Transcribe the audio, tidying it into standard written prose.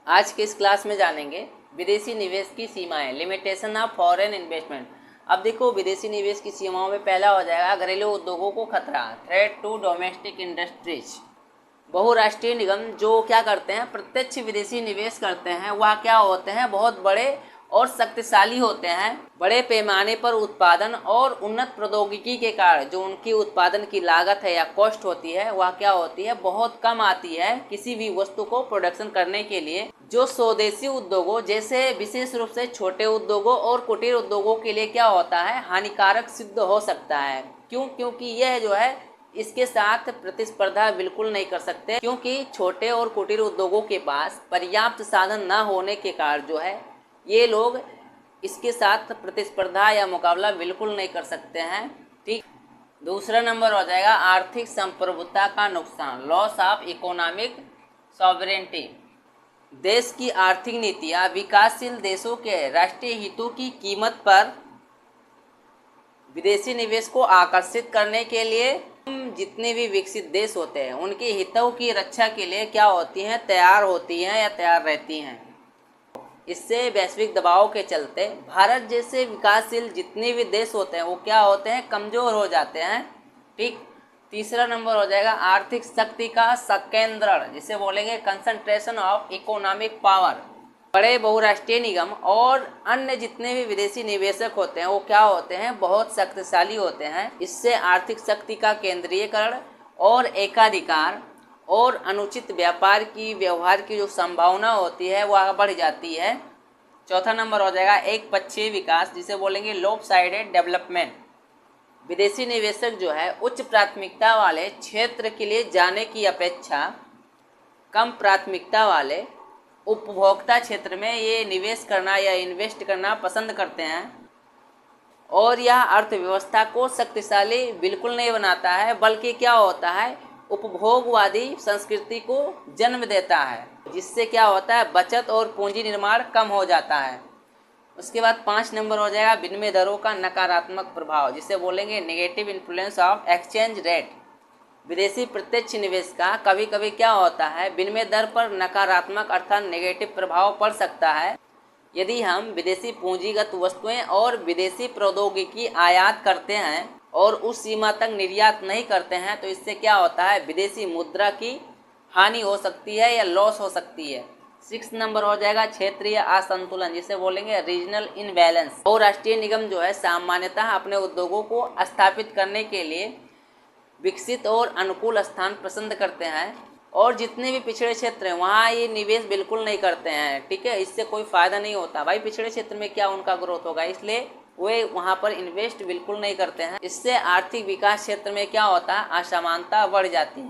आज के इस क्लास में जानेंगे विदेशी निवेश की सीमाएं, लिमिटेशन ऑफ फॉरेन इन्वेस्टमेंट। अब देखो, विदेशी निवेश की सीमाओं में पहला हो जाएगा घरेलू उद्योगों को खतरा, थ्रेट टू डोमेस्टिक इंडस्ट्रीज। बहुराष्ट्रीय निगम जो क्या करते हैं, प्रत्यक्ष विदेशी निवेश करते हैं, वह क्या होते हैं, बहुत बड़े और शक्तिशाली होते हैं। बड़े पैमाने पर उत्पादन और उन्नत प्रौद्योगिकी के कारण जो उनकी उत्पादन की लागत है या कॉस्ट होती है, वह क्या होती है, बहुत कम आती है किसी भी वस्तु को प्रोडक्शन करने के लिए। जो स्वदेशी उद्योगों जैसे विशेष रूप से छोटे उद्योगों और कुटीर उद्योगों के लिए क्या होता है, हानिकारक सिद्ध हो सकता है। क्यों? क्योंकि यह जो है इसके साथ प्रतिस्पर्धा बिल्कुल नहीं कर सकते, क्योंकि छोटे और कुटीर उद्योगों के पास पर्याप्त साधन न होने के कारण जो है ये लोग इसके साथ प्रतिस्पर्धा या मुकाबला बिल्कुल नहीं कर सकते हैं। ठीक। दूसरा नंबर हो जाएगा आर्थिक संप्रभुता का नुकसान, लॉस ऑफ इकोनॉमिक सॉवरेनिटी। देश की आर्थिक नीतियां विकासशील देशों के राष्ट्रीय हितों की कीमत पर विदेशी निवेश को आकर्षित करने के लिए जितने भी विकसित देश होते हैं उनके हितों की रक्षा के लिए क्या होती हैं, तैयार होती हैं या तैयार रहती हैं। इससे वैश्विक दबाव के चलते भारत जैसे विकासशील जितने भी देश होते हैं वो क्या होते हैं, कमज़ोर हो जाते हैं। ठीक। तीसरा नंबर हो जाएगा आर्थिक शक्ति का संकेंद्रण, जिसे बोलेंगे कंसंट्रेशन ऑफ इकोनॉमिक पावर। बड़े बहुराष्ट्रीय निगम और अन्य जितने भी विदेशी निवेशक होते हैं वो क्या होते हैं, बहुत शक्तिशाली होते हैं। इससे आर्थिक शक्ति का केंद्रीयकरण और एकाधिकार और अनुचित व्यवहार की जो संभावना होती है वह बढ़ जाती है। चौथा नंबर हो जाएगा एक पक्षीय विकास, जिसे बोलेंगे लॉपसाइडेड डेवलपमेंट। विदेशी निवेशक जो है उच्च प्राथमिकता वाले क्षेत्र के लिए जाने की अपेक्षा कम प्राथमिकता वाले उपभोक्ता क्षेत्र में ये निवेश करना या इन्वेस्ट करना पसंद करते हैं, और यह अर्थव्यवस्था को शक्तिशाली बिल्कुल नहीं बनाता है, बल्कि क्या होता है, उपभोगवादी संस्कृति को जन्म देता है, जिससे क्या होता है, बचत और पूंजी निर्माण कम हो जाता है। उसके बाद 5 नंबर हो जाएगा विनिमय दरों का नकारात्मक प्रभाव, जिसे बोलेंगे negative influence of exchange rate. विदेशी प्रत्यक्ष निवेश का कभी कभी क्या होता है, विनिमय दर पर नकारात्मक अर्थात नेगेटिव प्रभाव पड़ सकता है। यदि हम विदेशी पूंजीगत वस्तुएं और विदेशी प्रौद्योगिकी आयात करते हैं और उस सीमा तक निर्यात नहीं करते हैं, तो इससे क्या होता है, विदेशी मुद्रा की हानि हो सकती है या लॉस हो सकती है। 6 नंबर हो जाएगा क्षेत्रीय असंतुलन, जिसे बोलेंगे रीजनल इनबैलेंस। बहुराष्ट्रीय निगम जो है सामान्यतः अपने उद्योगों को स्थापित करने के लिए विकसित और अनुकूल स्थान पसंद करते हैं, और जितने भी पिछड़े क्षेत्र हैं वहाँ ये निवेश बिल्कुल नहीं करते हैं। ठीक है, इससे कोई फ़ायदा नहीं होता भाई, पिछड़े क्षेत्र में क्या उनका ग्रोथ होगा, इसलिए वे वहाँ पर इन्वेस्ट बिल्कुल नहीं करते हैं। इससे आर्थिक विकास क्षेत्र में क्या होता है, असमानता बढ़ जाती है।